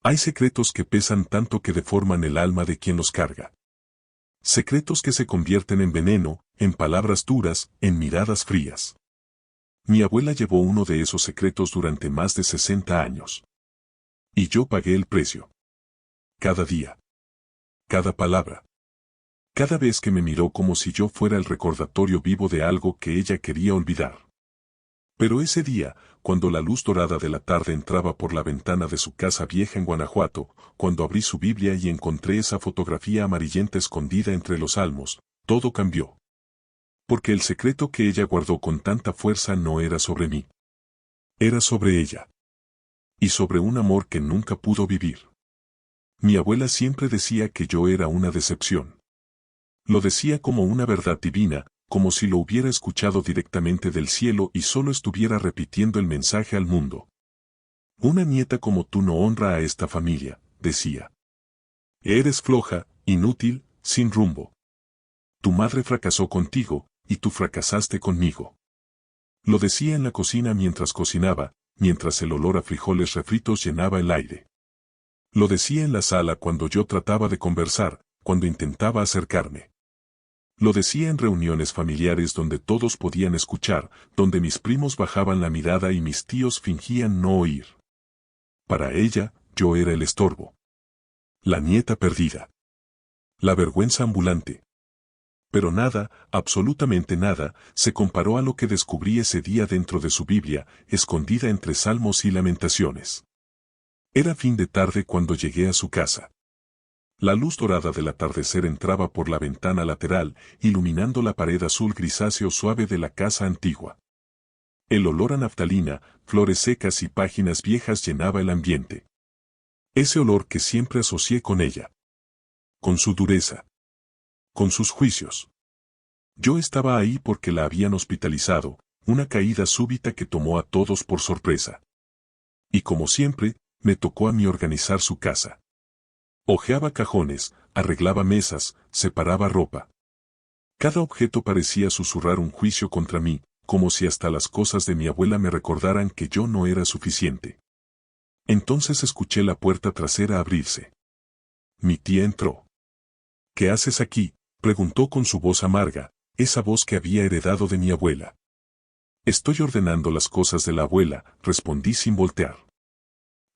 Hay secretos que pesan tanto que deforman el alma de quien los carga. Secretos que se convierten en veneno, en palabras duras, en miradas frías. Mi abuela llevó uno de esos secretos durante más de 60 años. Y yo pagué el precio. Cada día. Cada palabra. Cada vez que me miró como si yo fuera el recordatorio vivo de algo que ella quería olvidar. Pero ese día, cuando la luz dorada de la tarde entraba por la ventana de su casa vieja en Guanajuato, cuando abrí su Biblia y encontré esa fotografía amarillenta escondida entre los salmos, todo cambió. Porque el secreto que ella guardó con tanta fuerza no era sobre mí. Era sobre ella. Y sobre un amor que nunca pudo vivir. Mi abuela siempre decía que yo era una decepción. Lo decía como una verdad divina, como si lo hubiera escuchado directamente del cielo y solo estuviera repitiendo el mensaje al mundo. Una nieta como tú no honra a esta familia, decía. Eres floja, inútil, sin rumbo. Tu madre fracasó contigo, y tú fracasaste conmigo. Lo decía en la cocina mientras cocinaba, mientras el olor a frijoles refritos llenaba el aire. Lo decía en la sala cuando yo trataba de conversar, cuando intentaba acercarme. Lo decía en reuniones familiares donde todos podían escuchar, donde mis primos bajaban la mirada y mis tíos fingían no oír. Para ella, yo era el estorbo. La nieta perdida. La vergüenza ambulante. Pero nada, absolutamente nada, se comparó a lo que descubrí ese día dentro de su Biblia, escondida entre salmos y lamentaciones. Era fin de tarde cuando llegué a su casa. La luz dorada del atardecer entraba por la ventana lateral, iluminando la pared azul grisáceo suave de la casa antigua. El olor a naftalina, flores secas y páginas viejas llenaba el ambiente. Ese olor que siempre asocié con ella. Con su dureza. Con sus juicios. Yo estaba ahí porque la habían hospitalizado, una caída súbita que tomó a todos por sorpresa. Y como siempre, me tocó a mí organizar su casa. Hojeaba cajones, arreglaba mesas, separaba ropa. Cada objeto parecía susurrar un juicio contra mí, como si hasta las cosas de mi abuela me recordaran que yo no era suficiente. Entonces escuché la puerta trasera abrirse. Mi tía entró. ¿Qué haces aquí?, preguntó con su voz amarga, esa voz que había heredado de mi abuela. Estoy ordenando las cosas de la abuela, respondí sin voltear.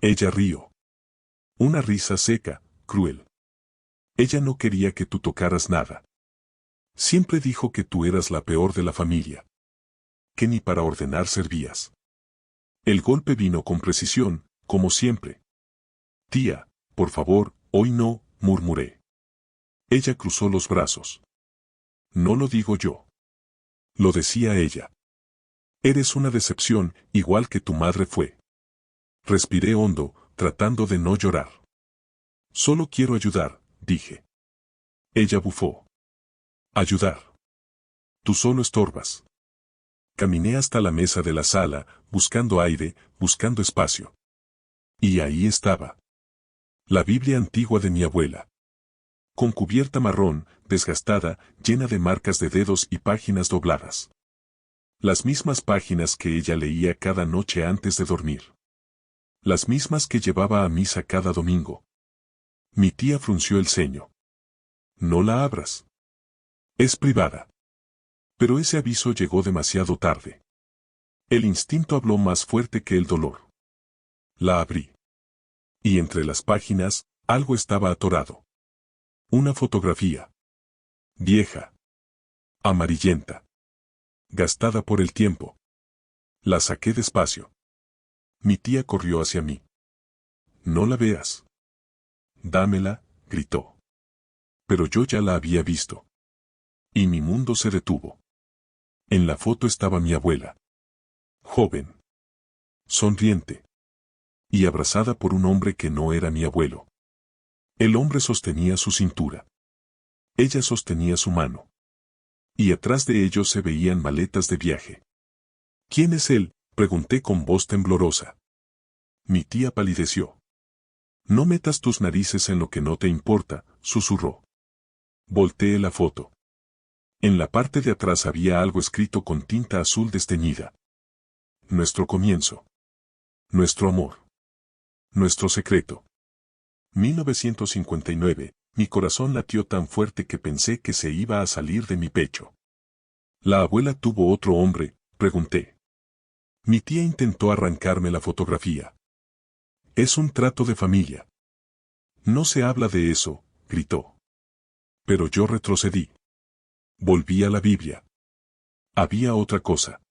Ella rió. Una risa seca, cruel. Ella no quería que tú tocaras nada. Siempre dijo que tú eras la peor de la familia. Que ni para ordenar servías. El golpe vino con precisión, como siempre. Tía, por favor, hoy no, murmuré. Ella cruzó los brazos. No lo digo yo. Lo decía ella. Eres una decepción, igual que tu madre fue. Respiré hondo, tratando de no llorar. Solo quiero ayudar, dije. Ella bufó. Ayudar. Tú solo estorbas. Caminé hasta la mesa de la sala, buscando aire, buscando espacio. Y ahí estaba. La Biblia antigua de mi abuela. Con cubierta marrón, desgastada, llena de marcas de dedos y páginas dobladas. Las mismas páginas que ella leía cada noche antes de dormir. Las mismas que llevaba a misa cada domingo. Mi tía frunció el ceño. No la abras. Es privada. Pero ese aviso llegó demasiado tarde. El instinto habló más fuerte que el dolor. La abrí. Y entre las páginas, algo estaba atorado. Una fotografía. Vieja. Amarillenta. Gastada por el tiempo. La saqué despacio. Mi tía corrió hacia mí. No la veas. Dámela, gritó. Pero yo ya la había visto. Y mi mundo se detuvo. En la foto estaba mi abuela. Joven. Sonriente. Y abrazada por un hombre que no era mi abuelo. El hombre sostenía su cintura. Ella sostenía su mano. Y atrás de ellos se veían maletas de viaje. ¿Quién es él?, pregunté con voz temblorosa. Mi tía palideció. No metas tus narices en lo que no te importa, susurró. Volteé la foto. En la parte de atrás había algo escrito con tinta azul desteñida. Nuestro comienzo. Nuestro amor. Nuestro secreto. 1959, mi corazón latió tan fuerte que pensé que se iba a salir de mi pecho. ¿La abuela tuvo otro hombre?, pregunté. Mi tía intentó arrancarme la fotografía. Es un trato de familia. No se habla de eso, gritó. Pero yo retrocedí. Volví a la Biblia. Había otra cosa.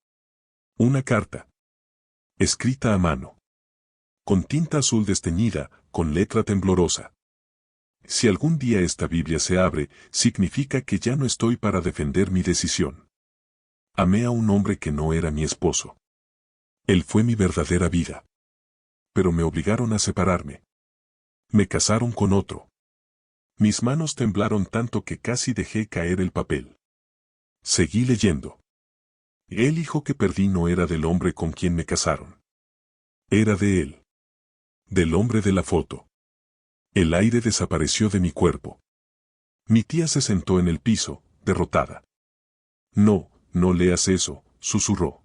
Una carta. Escrita a mano. Con tinta azul desteñida, con letra temblorosa. Si algún día esta Biblia se abre, significa que ya no estoy para defender mi decisión. Amé a un hombre que no era mi esposo. Él fue mi verdadera vida. Pero me obligaron a separarme. Me casaron con otro. Mis manos temblaron tanto que casi dejé caer el papel. Seguí leyendo. El hijo que perdí no era del hombre con quien me casaron. Era de él. Del hombre de la foto. El aire desapareció de mi cuerpo. Mi tía se sentó en el piso, derrotada. No, no leas eso, susurró.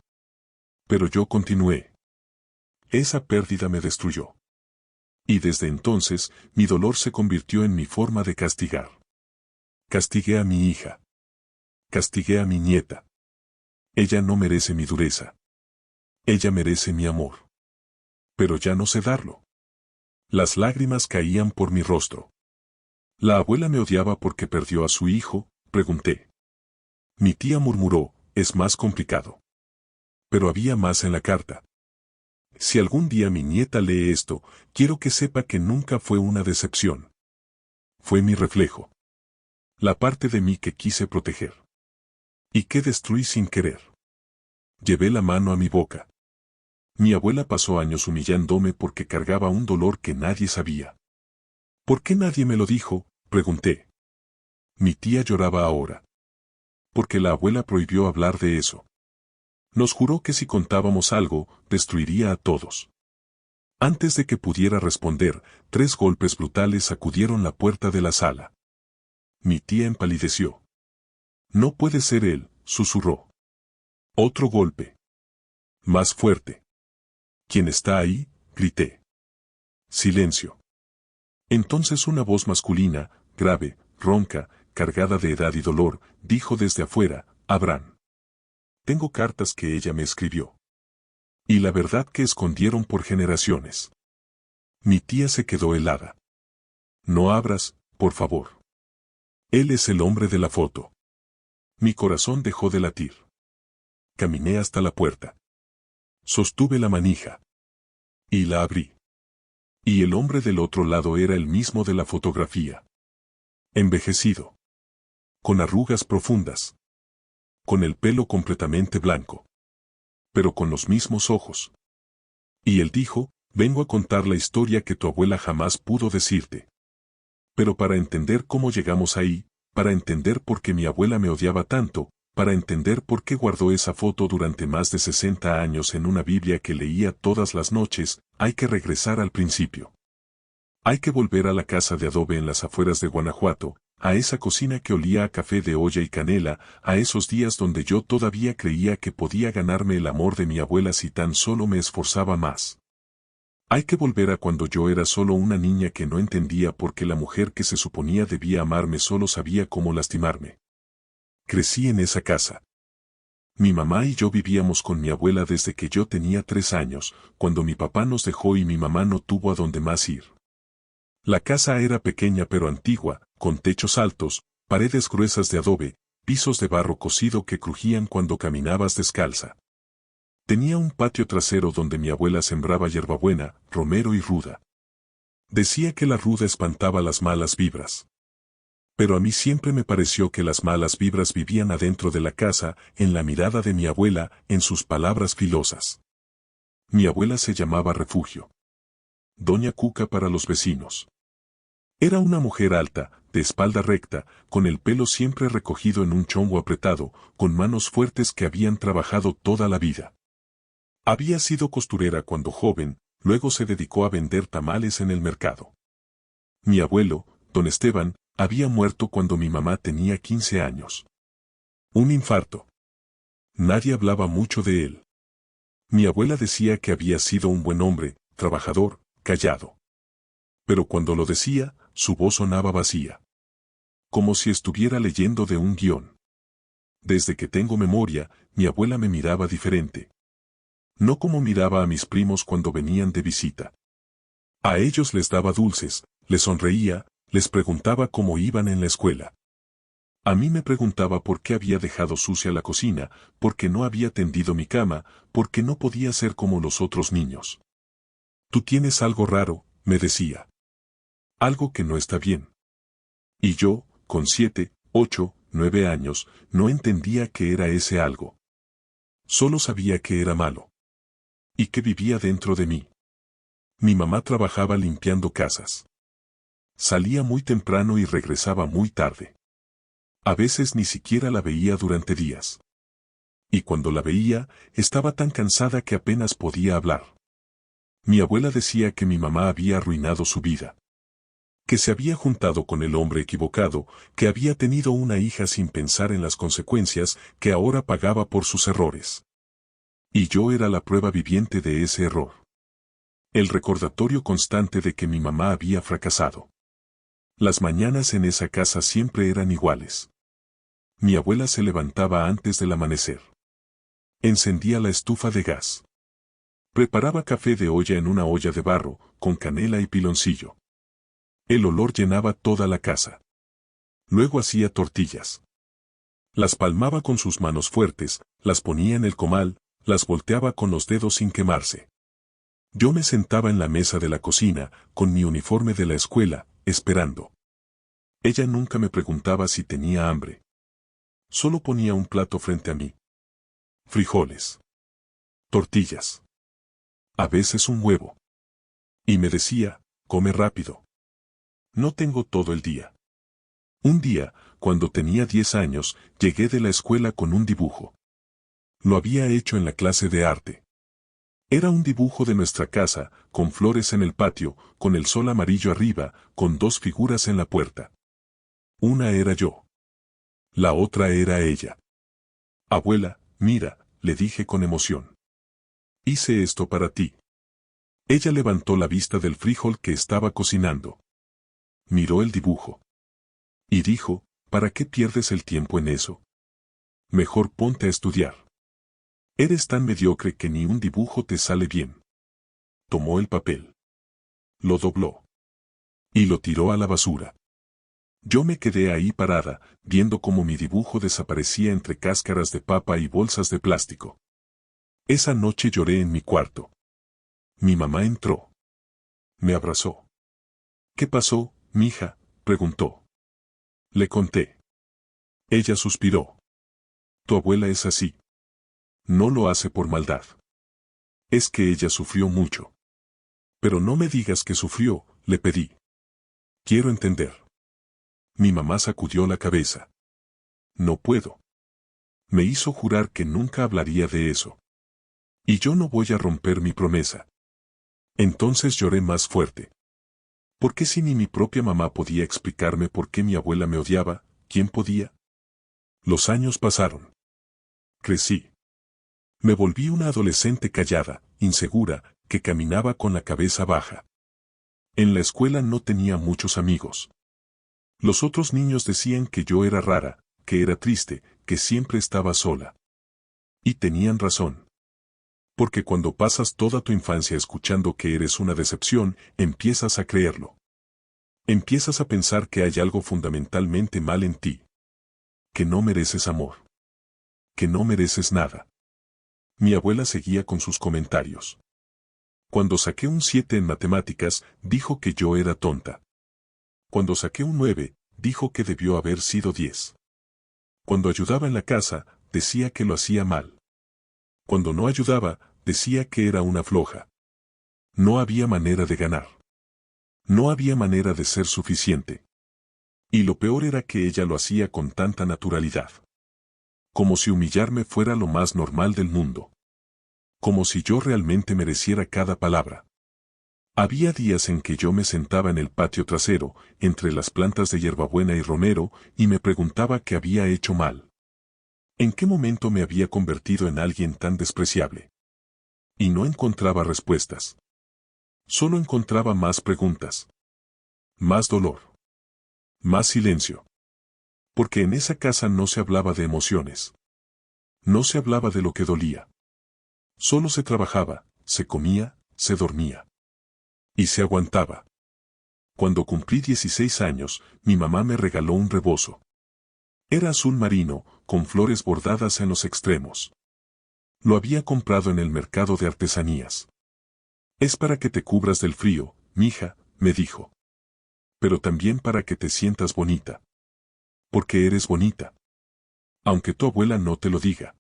Pero yo continué. Esa pérdida me destruyó. Y desde entonces, mi dolor se convirtió en mi forma de castigar. Castigué a mi hija. Castigué a mi nieta. Ella no merece mi dureza. Ella merece mi amor. Pero ya no sé darlo. Las lágrimas caían por mi rostro. ¿La abuela me odiaba porque perdió a su hijo?, pregunté. Mi tía murmuró, es más complicado. Pero había más en la carta. Si algún día mi nieta lee esto, quiero que sepa que nunca fue una decepción. Fue mi reflejo. La parte de mí que quise proteger. Y que destruí sin querer. Llevé la mano a mi boca. Mi abuela pasó años humillándome porque cargaba un dolor que nadie sabía. ¿Por qué nadie me lo dijo?, pregunté. Mi tía lloraba ahora. Porque la abuela prohibió hablar de eso. Nos juró que si contábamos algo, destruiría a todos. Antes de que pudiera responder, 3 golpes brutales sacudieron la puerta de la sala. Mi tía empalideció. No puede ser él, susurró. Otro golpe. Más fuerte. ¿Quién está ahí?, grité. Silencio. Entonces una voz masculina, grave, ronca, cargada de edad y dolor, dijo desde afuera, Abraham. Tengo cartas que ella me escribió. Y la verdad que escondieron por generaciones. Mi tía se quedó helada. No abras, por favor. Él es el hombre de la foto. Mi corazón dejó de latir. Caminé hasta la puerta. Sostuve la manija. Y la abrí. Y el hombre del otro lado era el mismo de la fotografía. Envejecido. Con arrugas profundas. Con el pelo completamente blanco. Pero con los mismos ojos. Y él dijo, vengo a contar la historia que tu abuela jamás pudo decirte. Pero para entender cómo llegamos ahí, para entender por qué mi abuela me odiaba tanto, para entender por qué guardó esa foto durante más de 60 años en una Biblia que leía todas las noches, hay que regresar al principio. Hay que volver a la casa de adobe en las afueras de Guanajuato, a esa cocina que olía a café de olla y canela, a esos días donde yo todavía creía que podía ganarme el amor de mi abuela si tan solo me esforzaba más. Hay que volver a cuando yo era solo una niña que no entendía por qué la mujer que se suponía debía amarme solo sabía cómo lastimarme. Crecí en esa casa. Mi mamá y yo vivíamos con mi abuela desde que yo tenía 3 años, cuando mi papá nos dejó y mi mamá no tuvo a dónde más ir. La casa era pequeña pero antigua, con techos altos, paredes gruesas de adobe, pisos de barro cocido que crujían cuando caminabas descalza. Tenía un patio trasero donde mi abuela sembraba hierbabuena, romero y ruda. Decía que la ruda espantaba las malas vibras. Pero a mí siempre me pareció que las malas vibras vivían adentro de la casa, en la mirada de mi abuela, en sus palabras filosas. Mi abuela se llamaba Refugio. Doña Cuca para los vecinos. Era una mujer alta, de espalda recta, con el pelo siempre recogido en un chongo apretado, con manos fuertes que habían trabajado toda la vida. Había sido costurera cuando joven, luego se dedicó a vender tamales en el mercado. Mi abuelo, don Esteban, había muerto cuando mi mamá tenía 15 años. Un infarto. Nadie hablaba mucho de él. Mi abuela decía que había sido un buen hombre, trabajador, callado. Pero cuando lo decía, su voz sonaba vacía. Como si estuviera leyendo de un guión. Desde que tengo memoria, mi abuela me miraba diferente. No como miraba a mis primos cuando venían de visita. A ellos les daba dulces, les sonreía, les preguntaba cómo iban en la escuela. A mí me preguntaba por qué había dejado sucia la cocina, por qué no había tendido mi cama, por qué no podía ser como los otros niños. Tú tienes algo raro, me decía. Algo que no está bien. Y yo, con 7, 8, 9 años, no entendía qué era ese algo. Solo sabía que era malo. Y que vivía dentro de mí. Mi mamá trabajaba limpiando casas. Salía muy temprano y regresaba muy tarde. A veces ni siquiera la veía durante días. Y cuando la veía, estaba tan cansada que apenas podía hablar. Mi abuela decía que mi mamá había arruinado su vida. Que se había juntado con el hombre equivocado, que había tenido una hija sin pensar en las consecuencias, que ahora pagaba por sus errores. Y yo era la prueba viviente de ese error. El recordatorio constante de que mi mamá había fracasado. Las mañanas en esa casa siempre eran iguales. Mi abuela se levantaba antes del amanecer. Encendía la estufa de gas. Preparaba café de olla en una olla de barro, con canela y piloncillo. El olor llenaba toda la casa. Luego hacía tortillas. Las palmaba con sus manos fuertes, las ponía en el comal, las volteaba con los dedos sin quemarse. Yo me sentaba en la mesa de la cocina, con mi uniforme de la escuela, esperando. Ella nunca me preguntaba si tenía hambre. Solo ponía un plato frente a mí. Frijoles. Tortillas. A veces un huevo. Y me decía, come rápido. No tengo todo el día. Un día, cuando tenía 10 años, llegué de la escuela con un dibujo. Lo había hecho en la clase de arte. Era un dibujo de nuestra casa, con flores en el patio, con el sol amarillo arriba, con 2 figuras en la puerta. Una era yo. La otra era ella. Abuela, mira, le dije con emoción. Hice esto para ti. Ella levantó la vista del frijol que estaba cocinando. Miró el dibujo. Y dijo, ¿para qué pierdes el tiempo en eso? Mejor ponte a estudiar. Eres tan mediocre que ni un dibujo te sale bien. Tomó el papel. Lo dobló. Y lo tiró a la basura. Yo me quedé ahí parada, viendo cómo mi dibujo desaparecía entre cáscaras de papa y bolsas de plástico. Esa noche lloré en mi cuarto. Mi mamá entró. Me abrazó. ¿Qué pasó, mija?, preguntó. Le conté. Ella suspiró. Tu abuela es así. No lo hace por maldad. Es que ella sufrió mucho. Pero no me digas que sufrió, le pedí. Quiero entender. Mi mamá sacudió la cabeza. No puedo. Me hizo jurar que nunca hablaría de eso. Y yo no voy a romper mi promesa. Entonces lloré más fuerte. ¿Por qué si ni mi propia mamá podía explicarme por qué mi abuela me odiaba, quién podía? Los años pasaron. Crecí. Me volví una adolescente callada, insegura, que caminaba con la cabeza baja. En la escuela no tenía muchos amigos. Los otros niños decían que yo era rara, que era triste, que siempre estaba sola. Y tenían razón. Porque cuando pasas toda tu infancia escuchando que eres una decepción, empiezas a creerlo. Empiezas a pensar que hay algo fundamentalmente mal en ti. Que no mereces amor. Que no mereces nada. Mi abuela seguía con sus comentarios. Cuando saqué un 7 en matemáticas, dijo que yo era tonta. Cuando saqué un 9, dijo que debió haber sido 10. Cuando ayudaba en la casa, decía que lo hacía mal. Cuando no ayudaba, decía que era una floja. No había manera de ganar. No había manera de ser suficiente. Y lo peor era que ella lo hacía con tanta naturalidad. Como si humillarme fuera lo más normal del mundo. Como si yo realmente mereciera cada palabra. Había días en que yo me sentaba en el patio trasero, entre las plantas de hierbabuena y romero, y me preguntaba qué había hecho mal. ¿En qué momento me había convertido en alguien tan despreciable? Y no encontraba respuestas. Solo encontraba más preguntas. Más dolor. Más silencio. Porque en esa casa no se hablaba de emociones. No se hablaba de lo que dolía. Solo se trabajaba, se comía, se dormía. Y se aguantaba. Cuando cumplí 16 años, mi mamá me regaló un rebozo. Era azul marino, con flores bordadas en los extremos. Lo había comprado en el mercado de artesanías. Es para que te cubras del frío, mija, me dijo. Pero también para que te sientas bonita. Porque eres bonita. Aunque tu abuela no te lo diga.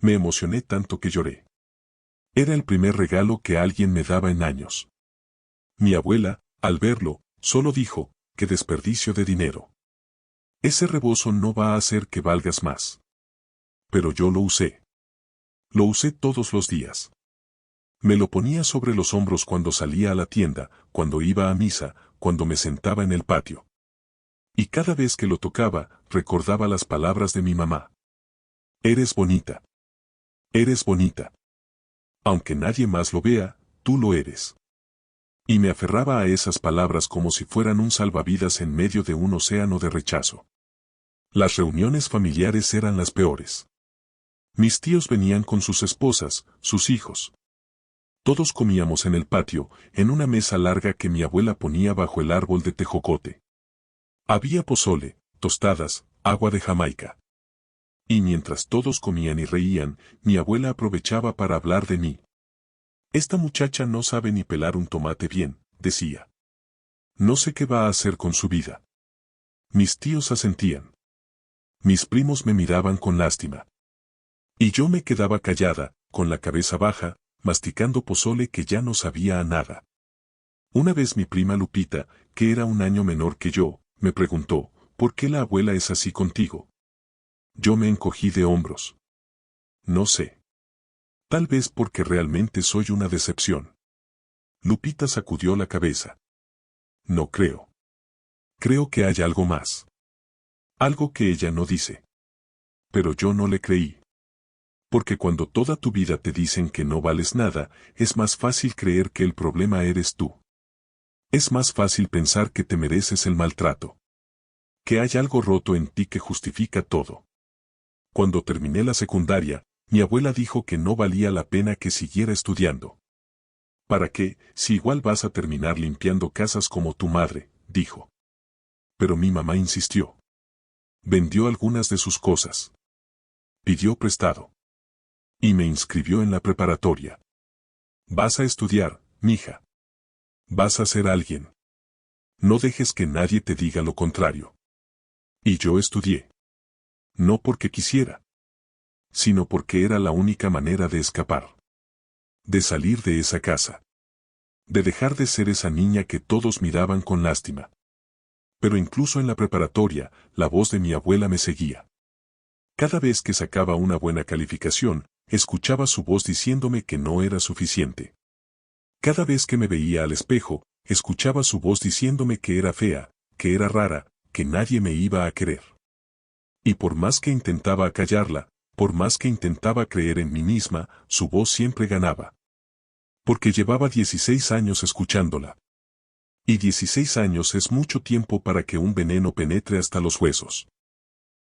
Me emocioné tanto que lloré. Era el primer regalo que alguien me daba en años. Mi abuela, al verlo, solo dijo, qué desperdicio de dinero. Ese rebozo no va a hacer que valgas más. Pero yo lo usé. Lo usé todos los días. Me lo ponía sobre los hombros cuando salía a la tienda, cuando iba a misa, cuando me sentaba en el patio. Y cada vez que lo tocaba, recordaba las palabras de mi mamá. Eres bonita. Eres bonita. Aunque nadie más lo vea, tú lo eres. Y me aferraba a esas palabras como si fueran un salvavidas en medio de un océano de rechazo. Las reuniones familiares eran las peores. Mis tíos venían con sus esposas, sus hijos. Todos comíamos en el patio, en una mesa larga que mi abuela ponía bajo el árbol de tejocote. Había pozole, tostadas, agua de Jamaica. Y mientras todos comían y reían, mi abuela aprovechaba para hablar de mí. Esta muchacha no sabe ni pelar un tomate bien, decía. No sé qué va a hacer con su vida. Mis tíos asentían. Mis primos me miraban con lástima. Y yo me quedaba callada, con la cabeza baja, masticando pozole que ya no sabía a nada. Una vez mi prima Lupita, que era un año menor que yo, me preguntó, ¿por qué la abuela es así contigo? Yo me encogí de hombros. No sé. Tal vez porque realmente soy una decepción. Lupita sacudió la cabeza. No creo. Creo que hay algo más. Algo que ella no dice. Pero yo no le creí. Porque cuando toda tu vida te dicen que no vales nada, es más fácil creer que el problema eres tú. Es más fácil pensar que te mereces el maltrato. Que hay algo roto en ti que justifica todo. Cuando terminé la secundaria, mi abuela dijo que no valía la pena que siguiera estudiando. ¿Para qué, si igual vas a terminar limpiando casas como tu madre?, dijo. Pero mi mamá insistió. Vendió algunas de sus cosas. Pidió prestado. Y me inscribió en la preparatoria. Vas a estudiar, mija. Vas a ser alguien. No dejes que nadie te diga lo contrario. Y yo estudié. No porque quisiera, sino porque era la única manera de escapar. De salir de esa casa. De dejar de ser esa niña que todos miraban con lástima. Pero incluso en la preparatoria, la voz de mi abuela me seguía. Cada vez que sacaba una buena calificación, escuchaba su voz diciéndome que no era suficiente. Cada vez que me veía al espejo, escuchaba su voz diciéndome que era fea, que era rara, que nadie me iba a querer. Y por más que intentaba acallarla, por más que intentaba creer en mí misma, su voz siempre ganaba. Porque llevaba 16 años escuchándola. Y 16 años es mucho tiempo para que un veneno penetre hasta los huesos.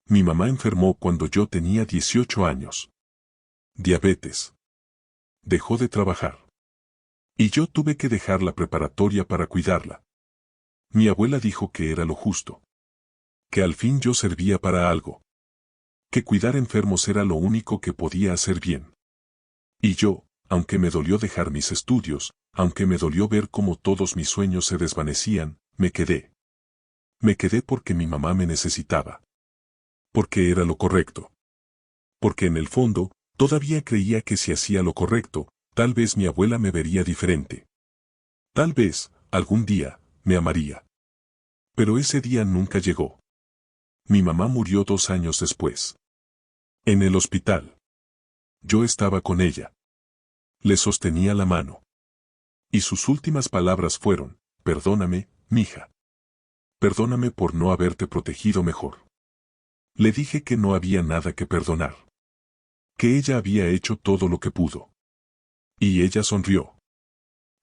Mi mamá enfermó cuando yo tenía 18 años. Diabetes. Dejó de trabajar. Y yo tuve que dejar la preparatoria para cuidarla. Mi abuela dijo que era lo justo. Que al fin yo servía para algo. Que cuidar enfermos era lo único que podía hacer bien. Y yo, aunque me dolió dejar mis estudios, aunque me dolió ver cómo todos mis sueños se desvanecían, me quedé. Me quedé porque mi mamá me necesitaba. Porque era lo correcto. Porque en el fondo, todavía creía que si hacía lo correcto, tal vez mi abuela me vería diferente. Tal vez, algún día, me amaría. Pero ese día nunca llegó. Mi mamá murió 2 años después. En el hospital. Yo estaba con ella. Le sostenía la mano. Y sus últimas palabras fueron, perdóname, mija. Perdóname por no haberte protegido mejor. Le dije que no había nada que perdonar. Que ella había hecho todo lo que pudo. Y ella sonrió.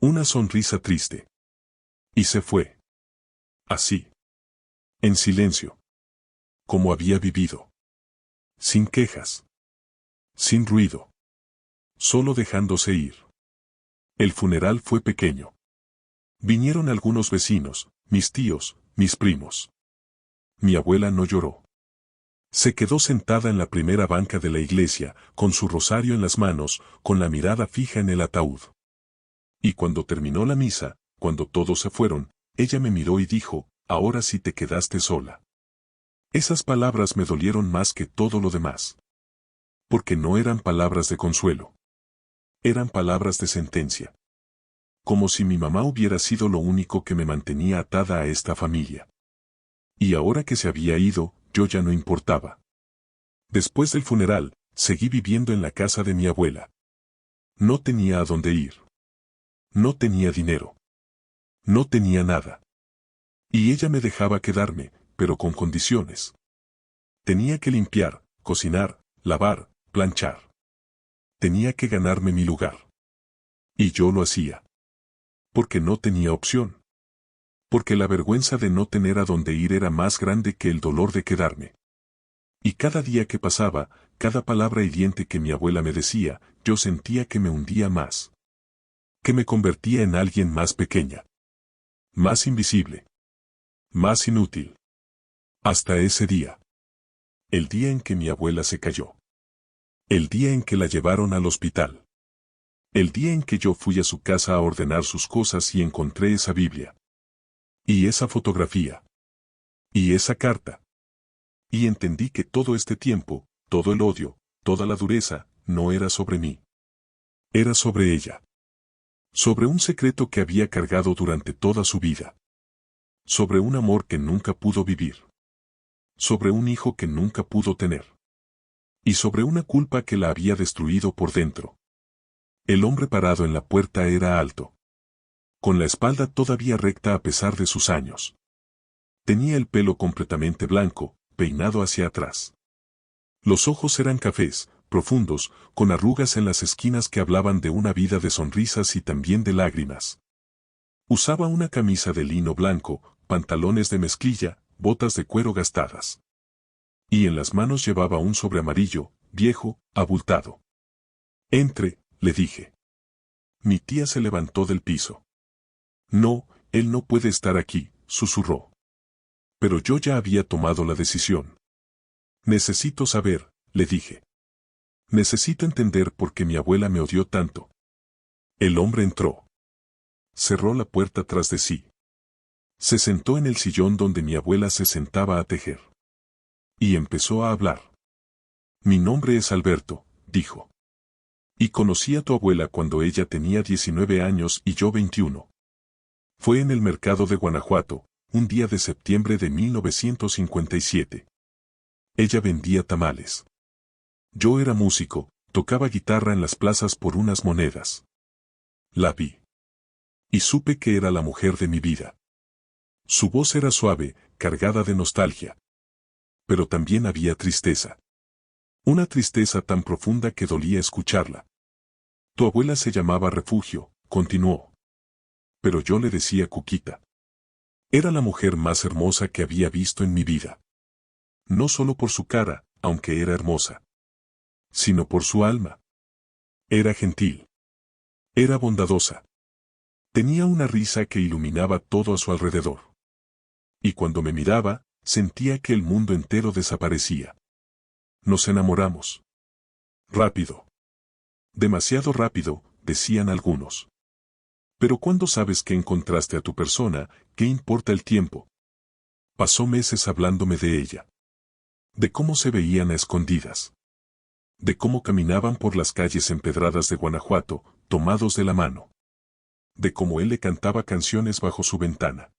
Una sonrisa triste. Y se fue. así. En silencio. Como había vivido. Sin quejas. Sin ruido. Solo dejándose ir. El funeral fue pequeño. Vinieron algunos vecinos, mis tíos, mis primos. Mi abuela no lloró. Se quedó sentada en la primera banca de la iglesia, con su rosario en las manos, con la mirada fija en el ataúd. Y cuando terminó la misa, cuando todos se fueron, ella me miró y dijo, ahora sí te quedaste sola. Esas palabras me dolieron más que todo lo demás. Porque no eran palabras de consuelo. Eran palabras de sentencia. Como si mi mamá hubiera sido lo único que me mantenía atada a esta familia. Y ahora que se había ido, yo ya no importaba. Después del funeral, seguí viviendo en la casa de mi abuela. No tenía a dónde ir. No tenía dinero. No tenía nada. Y ella me dejaba quedarme, pero con condiciones. Tenía que limpiar, cocinar, lavar, planchar. Tenía que ganarme mi lugar. Y yo lo hacía. Porque no tenía opción. Porque la vergüenza de no tener a dónde ir era más grande que el dolor de quedarme. Y cada día que pasaba, cada palabra hiriente que mi abuela me decía, yo sentía que me hundía más. Que me convertía en alguien más pequeña. Más invisible. Más inútil. Hasta ese día. El día en que mi abuela se cayó. El día en que la llevaron al hospital. El día en que yo fui a su casa a ordenar sus cosas y encontré esa Biblia. Y esa fotografía. Y esa carta. Y entendí que todo este tiempo, todo el odio, toda la dureza, no era sobre mí. Era sobre ella. Sobre un secreto que había cargado durante toda su vida. Sobre un amor que nunca pudo vivir. Sobre un hijo que nunca pudo tener. Y sobre una culpa que la había destruido por dentro. El hombre parado en la puerta era alto. Con la espalda todavía recta a pesar de sus años. Tenía el pelo completamente blanco, peinado hacia atrás. Los ojos eran cafés, profundos, con arrugas en las esquinas que hablaban de una vida de sonrisas y también de lágrimas. Usaba una camisa de lino blanco, pantalones de mezclilla, botas de cuero gastadas. Y en las manos llevaba un sobre amarillo, viejo, abultado. Entre, le dije. Mi tía se levantó del piso. No, él no puede estar aquí, susurró. Pero yo ya había tomado la decisión. Necesito saber, le dije. Necesito entender por qué mi abuela me odió tanto. El hombre entró. Cerró la puerta tras de sí. Se sentó en el sillón donde mi abuela se sentaba a tejer. Y empezó a hablar. Mi nombre es Alberto, dijo. Y conocí a tu abuela cuando ella tenía 19 años y yo 21. Fue en el mercado de Guanajuato, un día de septiembre de 1957. Ella vendía tamales. Yo era músico, tocaba guitarra en las plazas por unas monedas. La vi. Y supe que era la mujer de mi vida. Su voz era suave, cargada de nostalgia. Pero también había tristeza. Una tristeza tan profunda que dolía escucharla. Tu abuela se llamaba Refugio, continuó. Pero yo le decía Cuquita. Era la mujer más hermosa que había visto en mi vida. No solo por su cara, aunque era hermosa. Sino por su alma. Era gentil. Era bondadosa. Tenía una risa que iluminaba todo a su alrededor. Y cuando me miraba, sentía que el mundo entero desaparecía. Nos enamoramos. Rápido. Demasiado rápido, decían algunos. Pero cuando sabes que encontraste a tu persona, ¿qué importa el tiempo? Pasó meses hablándome de ella. De cómo se veían a escondidas. De cómo caminaban por las calles empedradas de Guanajuato, tomados de la mano. De cómo él le cantaba canciones bajo su ventana.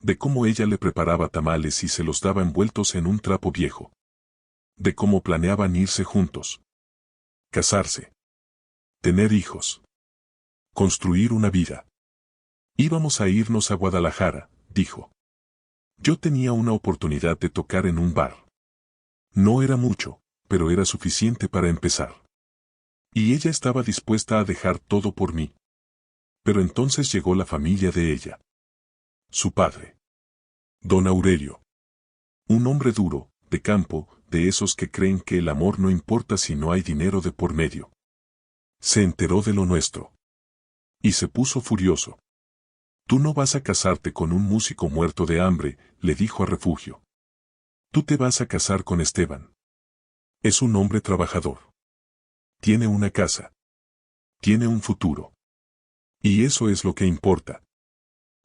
De cómo ella le preparaba tamales y se los daba envueltos en un trapo viejo. De cómo planeaban irse juntos. Casarse. Tener hijos. Construir una vida. Íbamos a irnos a Guadalajara, dijo. Yo tenía una oportunidad de tocar en un bar. No era mucho, pero era suficiente para empezar. Y ella estaba dispuesta a dejar todo por mí. Pero entonces llegó la familia de ella. Su padre. Don Aurelio. Un hombre duro, de campo, de esos que creen que el amor no importa si no hay dinero de por medio. Se enteró de lo nuestro. Y se puso furioso. Tú no vas a casarte con un músico muerto de hambre, le dijo a Refugio. Tú te vas a casar con Esteban. Es un hombre trabajador. Tiene una casa. Tiene un futuro. Y eso es lo que importa.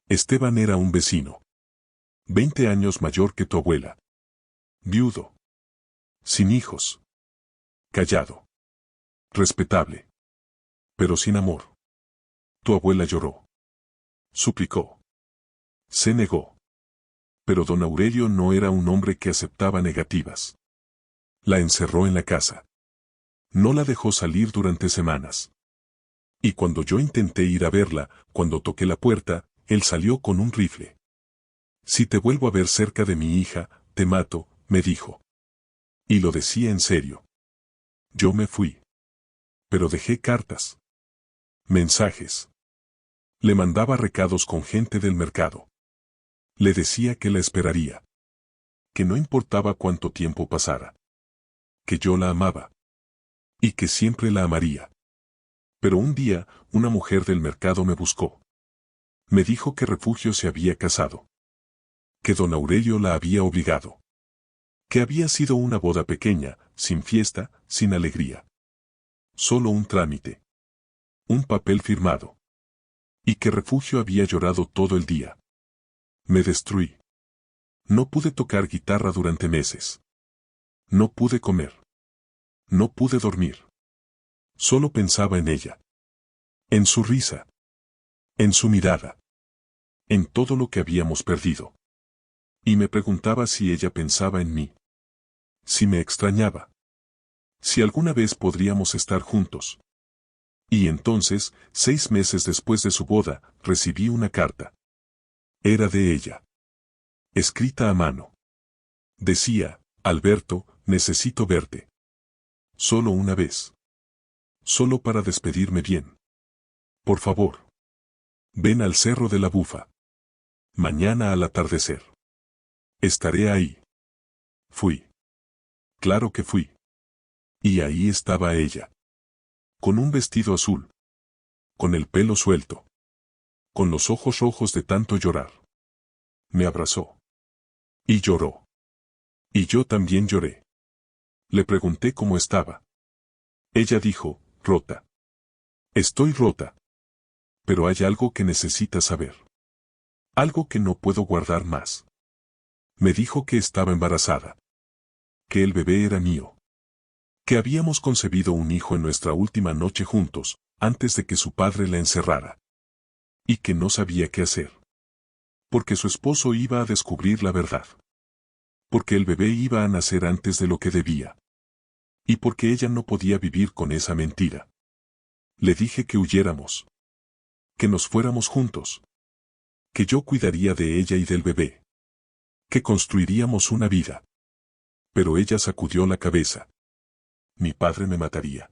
Esteban era un vecino. 20 años mayor que tu abuela. Viudo. Sin hijos. Callado. Respetable. Pero sin amor. Tu abuela lloró. Suplicó. Se negó. Pero don Aurelio no era un hombre que aceptaba negativas. La encerró en la casa. No la dejó salir durante semanas. Y cuando yo intenté ir a verla, cuando toqué la puerta, él salió con un rifle. Si te vuelvo a ver cerca de mi hija, te mato, me dijo. Y lo decía en serio. Yo me fui. Pero dejé cartas. Mensajes. Le mandaba recados con gente del mercado. Le decía que la esperaría. Que no importaba cuánto tiempo pasara. Que yo la amaba. Y que siempre la amaría. Pero un día, una mujer del mercado me buscó. Me dijo que Refugio se había casado. Que don Aurelio la había obligado. Que había sido una boda pequeña, sin fiesta, sin alegría. Solo un trámite. Un papel firmado. Y que Refugio había llorado todo el día. Me destruí. No pude tocar guitarra durante meses. No pude comer. No pude dormir. Solo pensaba en ella. En su risa. En su mirada. En todo lo que habíamos perdido. Y me preguntaba si ella pensaba en mí. Si me extrañaba. Si alguna vez podríamos estar juntos. Y entonces, 6 meses después de su boda, recibí una carta. Era de ella. Escrita a mano. Decía, Alberto, necesito verte. Solo una vez. Solo para despedirme bien. Por favor. Ven al Cerro de la Bufa. Mañana al atardecer. Estaré ahí. Fui. Claro que fui. Y ahí estaba ella. Con un vestido azul. Con el pelo suelto. Con los ojos rojos de tanto llorar. Me abrazó. Y lloró. Y yo también lloré. Le pregunté cómo estaba. Ella dijo, rota. Estoy rota. Pero hay algo que necesitas saber. Algo que no puedo guardar más. Me dijo que estaba embarazada. Que el bebé era mío. Que habíamos concebido un hijo en nuestra última noche juntos, antes de que su padre la encerrara. Y que no sabía qué hacer. Porque su esposo iba a descubrir la verdad. Porque el bebé iba a nacer antes de lo que debía. Y porque ella no podía vivir con esa mentira. Le dije que huyéramos. Que nos fuéramos juntos. Que yo cuidaría de ella y del bebé. Que construiríamos una vida. Pero ella sacudió la cabeza. Mi padre me mataría.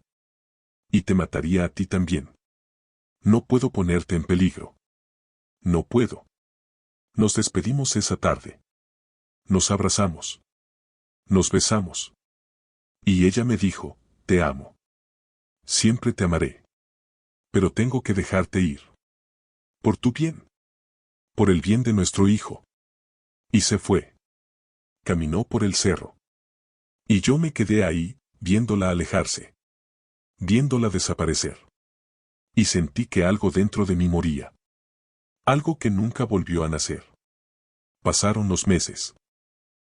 Y te mataría a ti también. No puedo ponerte en peligro. No puedo. Nos despedimos esa tarde. Nos abrazamos. Nos besamos. Y ella me dijo, te amo. Siempre te amaré. Pero tengo que dejarte ir. Por tu bien. Por el bien de nuestro hijo. Y se fue. Caminó por el cerro. Y yo me quedé ahí, viéndola alejarse. Viéndola desaparecer. Y sentí que algo dentro de mí moría. Algo que nunca volvió a nacer. Pasaron los meses.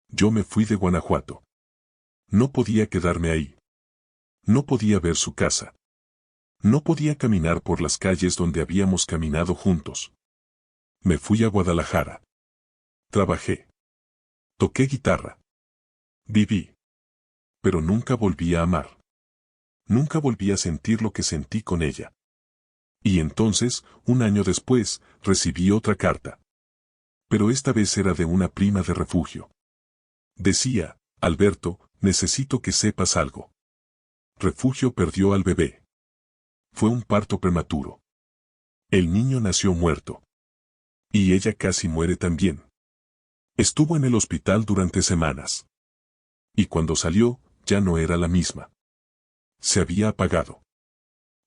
Yo me fui de Guanajuato. No podía quedarme ahí. No podía ver su casa. No podía caminar por las calles donde habíamos caminado juntos. Me fui a Guadalajara. Trabajé. Toqué guitarra. Viví. Pero nunca volví a amar. Nunca volví a sentir lo que sentí con ella. Y entonces, un año después, recibí otra carta. Pero esta vez era de una prima de Refugio. Decía, Alberto, necesito que sepas algo. Refugio perdió al bebé. Fue un parto prematuro. El niño nació muerto. Y ella casi muere también. Estuvo en el hospital durante semanas. Y cuando salió, ya no era la misma. Se había apagado.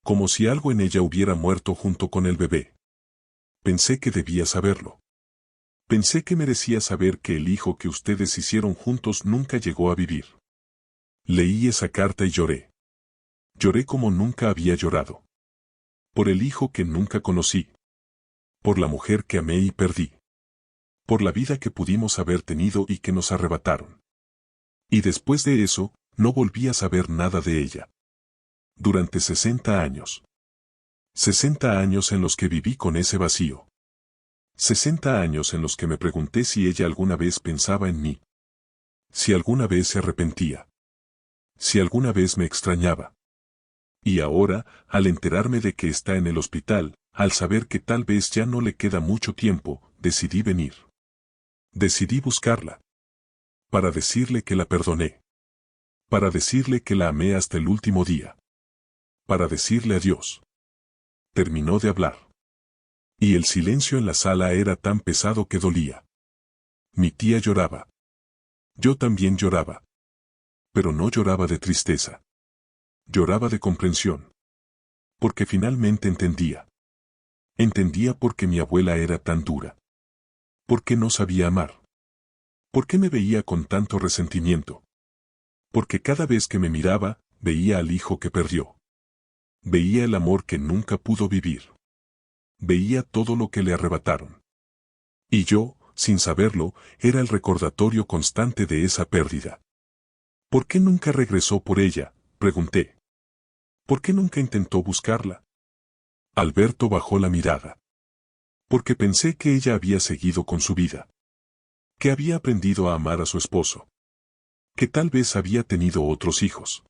Como si algo en ella hubiera muerto junto con el bebé. Pensé que debía saberlo. Pensé que merecía saber que el hijo que ustedes hicieron juntos nunca llegó a vivir. Leí esa carta y lloré. Lloré como nunca había llorado. Por el hijo que nunca conocí. Por la mujer que amé y perdí. Por la vida que pudimos haber tenido y que nos arrebataron. Y después de eso, no volví a saber nada de ella. Durante 60 años. 60 años en los que viví con ese vacío. 60 años en los que me pregunté si ella alguna vez pensaba en mí. Si alguna vez se arrepentía. Si alguna vez me extrañaba. Y ahora, al enterarme de que está en el hospital, al saber que tal vez ya no le queda mucho tiempo, decidí venir. Decidí buscarla. Para decirle que la perdoné. Para decirle que la amé hasta el último día. Para decirle adiós. Terminó de hablar. Y el silencio en la sala era tan pesado que dolía. Mi tía lloraba. Yo también lloraba. Pero no lloraba de tristeza. Lloraba de comprensión. Porque finalmente entendía. Entendía por qué mi abuela era tan dura. ¿Por qué no sabía amar? ¿Por qué me veía con tanto resentimiento? Porque cada vez que me miraba, veía al hijo que perdió. Veía el amor que nunca pudo vivir. Veía todo lo que le arrebataron. Y yo, sin saberlo, era el recordatorio constante de esa pérdida. ¿Por qué nunca regresó por ella?, pregunté. ¿Por qué nunca intentó buscarla? Alberto bajó la mirada. Porque pensé que ella había seguido con su vida. Que había aprendido a amar a su esposo. Que tal vez había tenido otros hijos.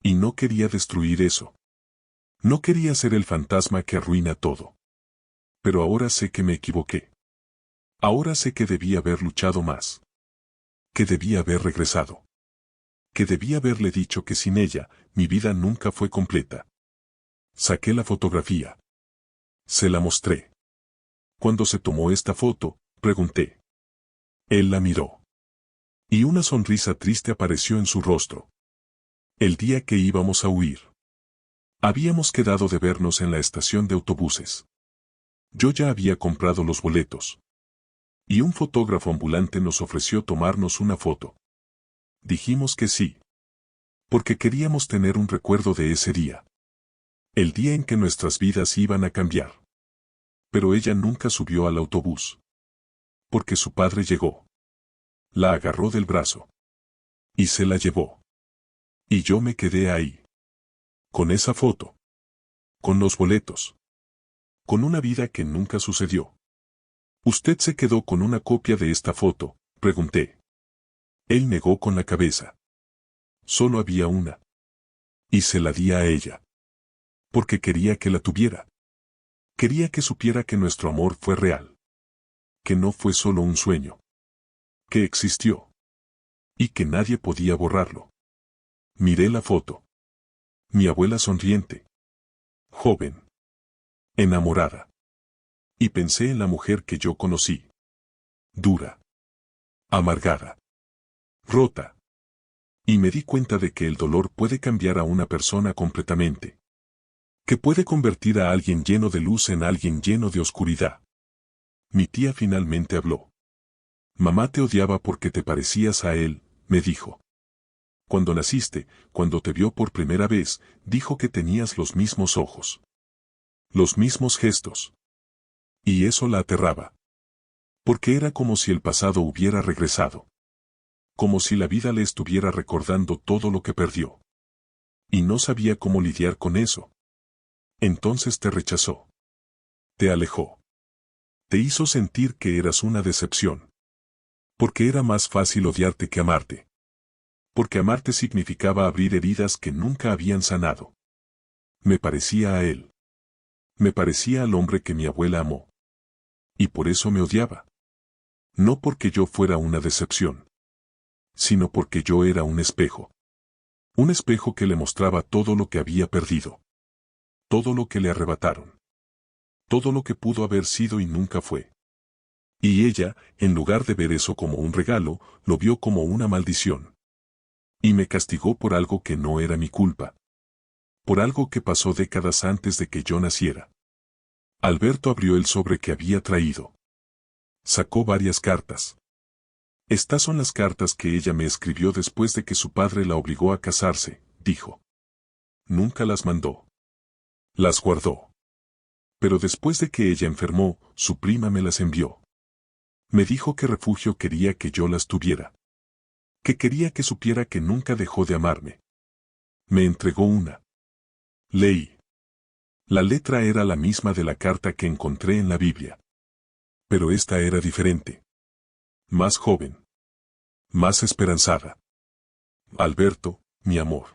Y no quería destruir eso. No quería ser el fantasma que arruina todo. Pero ahora sé que me equivoqué. Ahora sé que debía haber luchado más. Que debía haber regresado. Que debía haberle dicho que sin ella, mi vida nunca fue completa. Saqué la fotografía. Se la mostré. Cuando se tomó esta foto, pregunté. Él la miró. Y una sonrisa triste apareció en su rostro. El día que íbamos a huir. Habíamos quedado de vernos en la estación de autobuses. Yo ya había comprado los boletos. Y un fotógrafo ambulante nos ofreció tomarnos una foto. Dijimos que sí. Porque queríamos tener un recuerdo de ese día. El día en que nuestras vidas iban a cambiar. Pero ella nunca subió al autobús. Porque su padre llegó. La agarró del brazo. Y se la llevó. Y yo me quedé ahí. Con esa foto. Con los boletos. Con una vida que nunca sucedió. ¿Usted se quedó con una copia de esta foto?, pregunté. Él negó con la cabeza. Solo había una. Y se la di a ella. Porque quería que la tuviera. Quería que supiera que nuestro amor fue real. Que no fue solo un sueño. Que existió. Y que nadie podía borrarlo. Miré la foto. Mi abuela sonriente. Joven. Enamorada. Y pensé en la mujer que yo conocí. Dura. Amargada. Rota. Y me di cuenta de que el dolor puede cambiar a una persona completamente. Que puede convertir a alguien lleno de luz en alguien lleno de oscuridad. Mi tía finalmente habló. Mamá te odiaba porque te parecías a él, me dijo. Cuando naciste, cuando te vio por primera vez, dijo que tenías los mismos ojos. Los mismos gestos. Y eso la aterraba. Porque era como si el pasado hubiera regresado. Como si la vida le estuviera recordando todo lo que perdió. Y no sabía cómo lidiar con eso. Entonces te rechazó. Te alejó. Te hizo sentir que eras una decepción. Porque era más fácil odiarte que amarte. Porque amarte significaba abrir heridas que nunca habían sanado. Me parecía a él. Me parecía al hombre que mi abuela amó. Y por eso me odiaba. No porque yo fuera una decepción. Sino porque yo era un espejo. Un espejo que le mostraba todo lo que había perdido. Todo lo que le arrebataron. Todo lo que pudo haber sido y nunca fue. Y ella, en lugar de ver eso como un regalo, lo vio como una maldición. Y me castigó por algo que no era mi culpa. Por algo que pasó décadas antes de que yo naciera. Alberto abrió el sobre que había traído. Sacó varias cartas. Estas son las cartas que ella me escribió después de que su padre la obligó a casarse, dijo. Nunca las mandó. Las guardó. Pero después de que ella enfermó, su prima me las envió. Me dijo que Refugio quería que yo las tuviera. Que quería que supiera que nunca dejó de amarme. Me entregó una. Leí. La letra era la misma de la carta que encontré en la Biblia. Pero esta era diferente. Más joven. Más esperanzada. Alberto, mi amor.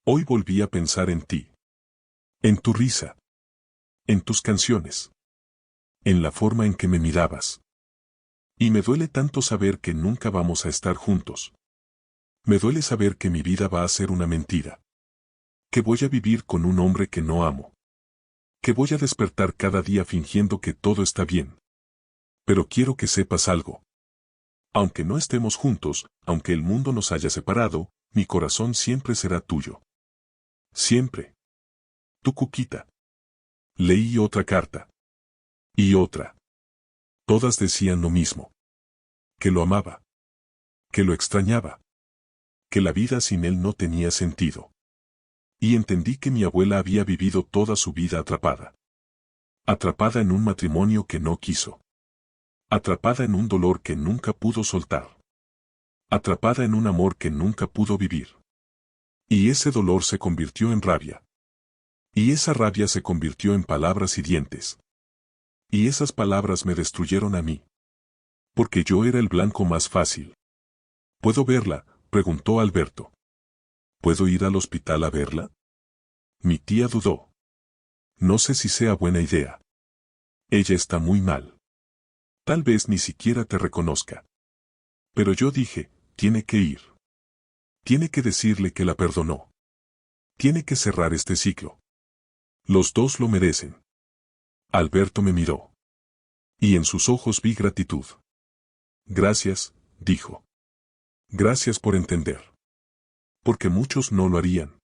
Hoy volví a pensar en ti. En tu risa. En tus canciones. En la forma en que me mirabas. Y me duele tanto saber que nunca vamos a estar juntos. Me duele saber que mi vida va a ser una mentira. Que voy a vivir con un hombre que no amo. Que voy a despertar cada día fingiendo que todo está bien. Pero quiero que sepas algo. Aunque no estemos juntos, aunque el mundo nos haya separado, mi corazón siempre será tuyo. Siempre. Tu Cuquita. Leí otra carta. Y otra. Todas decían lo mismo. Que lo amaba. Que lo extrañaba. Que la vida sin él no tenía sentido. Y entendí que mi abuela había vivido toda su vida atrapada. Atrapada en un matrimonio que no quiso. Atrapada en un dolor que nunca pudo soltar. Atrapada en un amor que nunca pudo vivir. Y ese dolor se convirtió en rabia. Y esa rabia se convirtió en palabras hirientes. Y esas palabras me destruyeron a mí. Porque yo era el blanco más fácil. ¿Puedo verla?, preguntó Alberto. ¿Puedo ir al hospital a verla? Mi tía dudó. No sé si sea buena idea. Ella está muy mal. Tal vez ni siquiera te reconozca. Pero yo dije, tiene que ir. Tiene que decirle que la perdonó. Tiene que cerrar este ciclo. Los dos lo merecen. Alberto me miró. Y en sus ojos vi gratitud. Gracias, dijo. Gracias por entender. Porque muchos no lo harían.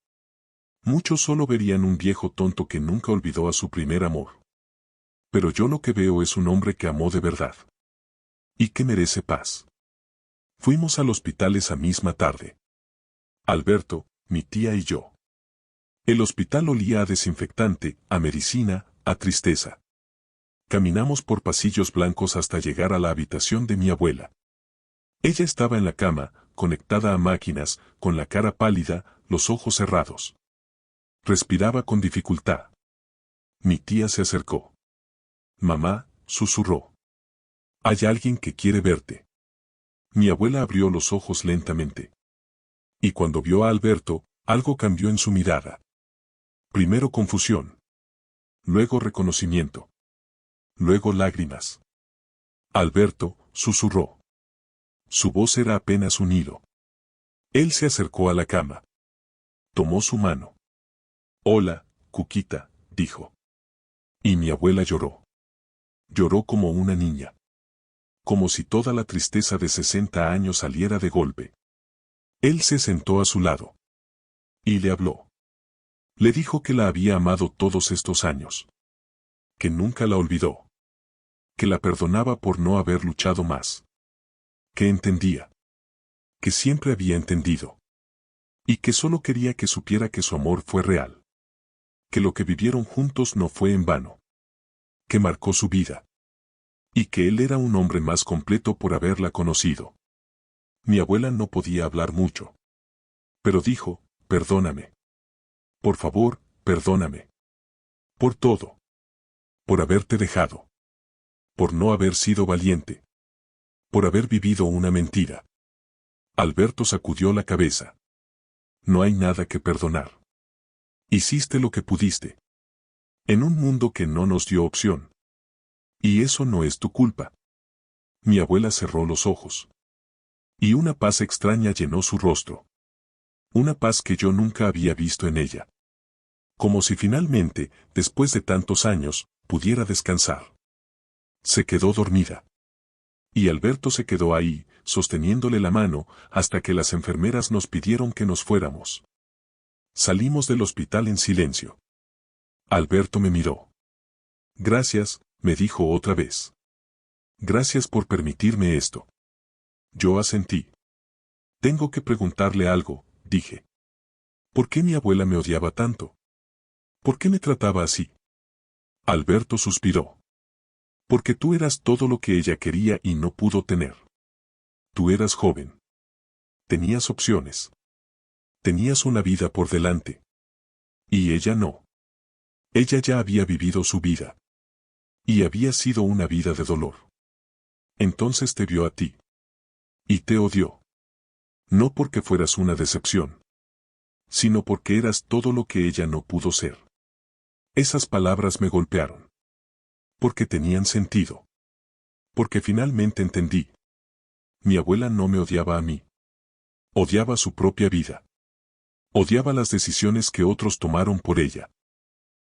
Muchos solo verían un viejo tonto que nunca olvidó a su primer amor. Pero yo lo que veo es un hombre que amó de verdad. Y que merece paz. Fuimos al hospital esa misma tarde. Alberto, mi tía y yo. El hospital olía a desinfectante, a medicina, a tristeza. Caminamos por pasillos blancos hasta llegar a la habitación de mi abuela. Ella estaba en la cama, conectada a máquinas, con la cara pálida, los ojos cerrados. Respiraba con dificultad. Mi tía se acercó. Mamá, susurró. Hay alguien que quiere verte. Mi abuela abrió los ojos lentamente. Y cuando vio a Alberto, algo cambió en su mirada. Primero confusión. Luego reconocimiento. Luego lágrimas. Alberto, susurró. Su voz era apenas un hilo. Él se acercó a la cama. Tomó su mano. Hola, Cuquita, dijo. Y mi abuela lloró. Lloró como una niña. Como si toda la tristeza de 60 años saliera de golpe. Él se sentó a su lado. Y le habló. Le dijo que la había amado todos estos años. Que nunca la olvidó. Que la perdonaba por no haber luchado más. Que entendía. Que siempre había entendido. Y que solo quería que supiera que su amor fue real. Que lo que vivieron juntos no fue en vano. Que marcó su vida. Y que él era un hombre más completo por haberla conocido. Mi abuela no podía hablar mucho. Pero dijo, perdóname. Por favor, perdóname. Por todo. Por haberte dejado. Por no haber sido valiente. Por haber vivido una mentira. Alberto sacudió la cabeza. No hay nada que perdonar. Hiciste lo que pudiste. En un mundo que no nos dio opción. Y eso no es tu culpa. Mi abuela cerró los ojos. Y una paz extraña llenó su rostro. Una paz que yo nunca había visto en ella. Como si finalmente, después de tantos años, pudiera descansar. Se quedó dormida. Y Alberto se quedó ahí, sosteniéndole la mano, hasta que las enfermeras nos pidieron que nos fuéramos. Salimos del hospital en silencio. Alberto me miró. Gracias, me dijo otra vez. Gracias por permitirme esto. Yo asentí. Tengo que preguntarle algo, dije. ¿Por qué mi abuela me odiaba tanto? ¿Por qué me trataba así? Alberto suspiró. Porque tú eras todo lo que ella quería y no pudo tener. Tú eras joven. Tenías opciones. Tenías una vida por delante. Y ella no. Ella ya había vivido su vida. Y había sido una vida de dolor. Entonces te vio a ti. Y te odió. No porque fueras una decepción. Sino porque eras todo lo que ella no pudo ser. Esas palabras me golpearon. Porque tenían sentido. Porque finalmente entendí. Mi abuela no me odiaba a mí. Odiaba su propia vida. Odiaba las decisiones que otros tomaron por ella.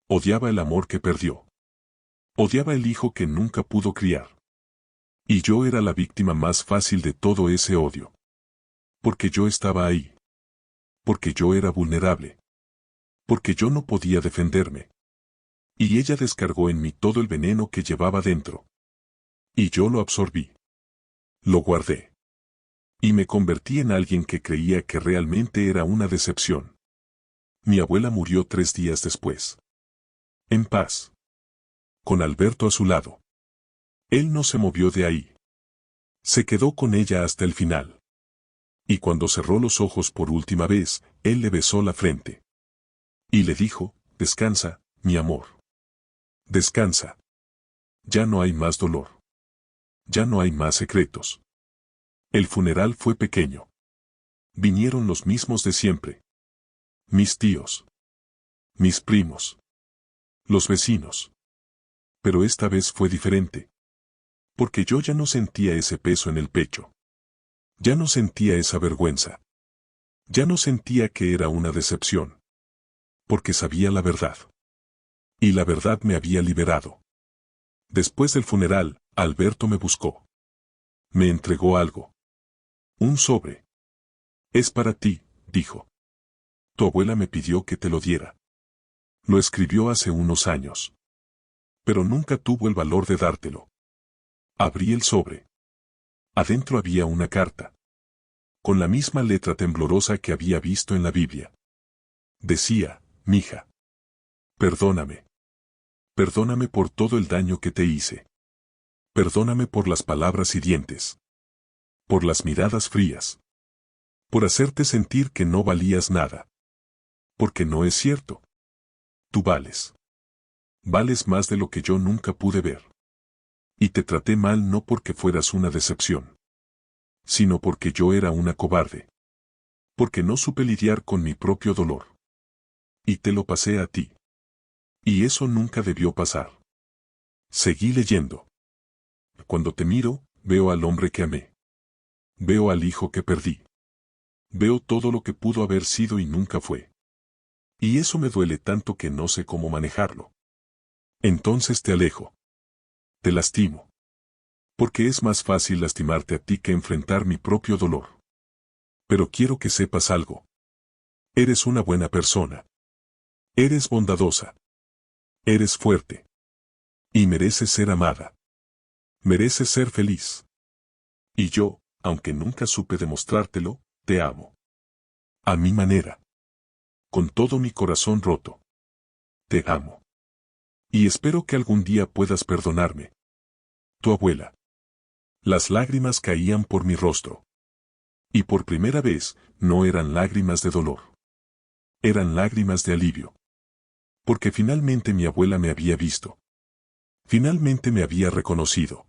Odiaba el amor que perdió. Odiaba el hijo que nunca pudo criar. Y yo era la víctima más fácil de todo ese odio. Porque yo estaba ahí. Porque yo era vulnerable. Porque yo no podía defenderme. Y ella descargó en mí todo el veneno que llevaba dentro. Y yo lo absorbí. Lo guardé. Y me convertí en alguien que creía que realmente era una decepción. Mi abuela murió 3 días después. En paz. Con Alberto a su lado. Él no se movió de ahí. Se quedó con ella hasta el final. Y cuando cerró los ojos por última vez, él le besó la frente. Y le dijo, descansa, mi amor. Descansa. Ya no hay más dolor. Ya no hay más secretos. El funeral fue pequeño. Vinieron los mismos de siempre. Mis tíos. Mis primos. Los vecinos. Pero esta vez fue diferente. Porque yo ya no sentía ese peso en el pecho. Ya no sentía esa vergüenza. Ya no sentía que era una decepción. Porque sabía la verdad. Y la verdad me había liberado. Después del funeral, Alberto me buscó. Me entregó algo. Un sobre. Es para ti, dijo. Tu abuela me pidió que te lo diera. Lo escribió hace unos años. Pero nunca tuvo el valor de dártelo. Abrí el sobre. Adentro había una carta. Con la misma letra temblorosa que había visto en la Biblia. Decía, mija. Perdóname. Perdóname por todo el daño que te hice. Perdóname por las palabras hirientes. Por las miradas frías. Por hacerte sentir que no valías nada. Porque no es cierto. Tú vales. Vales más de lo que yo nunca pude ver. Y te traté mal no porque fueras una decepción. Sino porque yo era una cobarde. Porque no supe lidiar con mi propio dolor. Y te lo pasé a ti. Y eso nunca debió pasar. Seguí leyendo. Cuando te miro, veo al hombre que amé. Veo al hijo que perdí. Veo todo lo que pudo haber sido y nunca fue. Y eso me duele tanto que no sé cómo manejarlo. Entonces te alejo. Te lastimo. Porque es más fácil lastimarte a ti que enfrentar mi propio dolor. Pero quiero que sepas algo. Eres una buena persona. Eres bondadosa. Eres fuerte. Y mereces ser amada. Mereces ser feliz. Y yo, aunque nunca supe demostrártelo, te amo. A mi manera. Con todo mi corazón roto. Te amo. Y espero que algún día puedas perdonarme. Tu abuela. Las lágrimas caían por mi rostro. Y por primera vez, no eran lágrimas de dolor. Eran lágrimas de alivio. Porque finalmente mi abuela me había visto. Finalmente me había reconocido.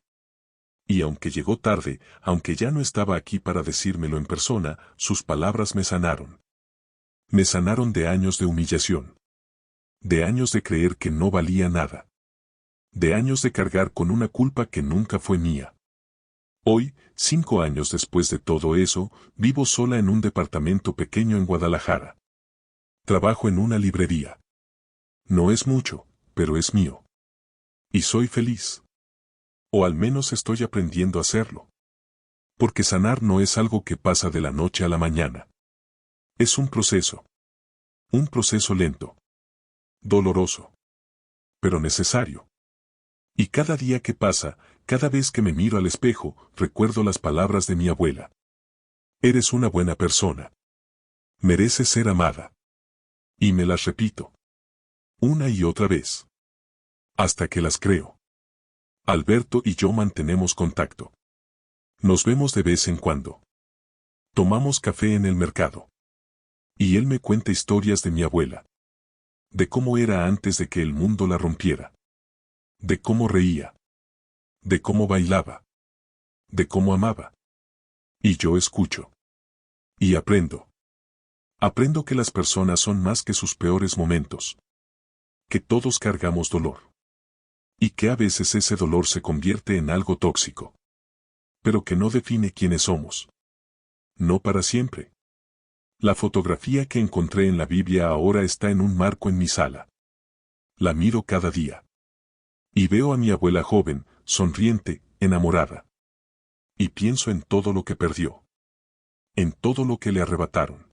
Y aunque llegó tarde, aunque ya no estaba aquí para decírmelo en persona, sus palabras me sanaron. Me sanaron de años de humillación. De años de creer que no valía nada. De años de cargar con una culpa que nunca fue mía. Hoy, 5 años después de todo eso, vivo sola en un departamento pequeño en Guadalajara. Trabajo en una librería. No es mucho, pero es mío. Y soy feliz. O al menos estoy aprendiendo a hacerlo. Porque sanar no es algo que pasa de la noche a la mañana. Es un proceso. Un proceso lento. Doloroso. Pero necesario. Y cada día que pasa, cada vez que me miro al espejo, recuerdo las palabras de mi abuela. Eres una buena persona. Mereces ser amada. Y me las repito. Una y otra vez. Hasta que las creo. Alberto y yo mantenemos contacto. Nos vemos de vez en cuando. Tomamos café en el mercado. Y él me cuenta historias de mi abuela. De cómo era antes de que el mundo la rompiera. De cómo reía. De cómo bailaba. De cómo amaba. Y yo escucho. Y aprendo. Aprendo que las personas son más que sus peores momentos. Que todos cargamos dolor. Y que a veces ese dolor se convierte en algo tóxico. Pero que no define quiénes somos. No para siempre. La fotografía que encontré en la Biblia ahora está en un marco en mi sala. La miro cada día. Y veo a mi abuela joven, sonriente, enamorada. Y pienso en todo lo que perdió. En todo lo que le arrebataron.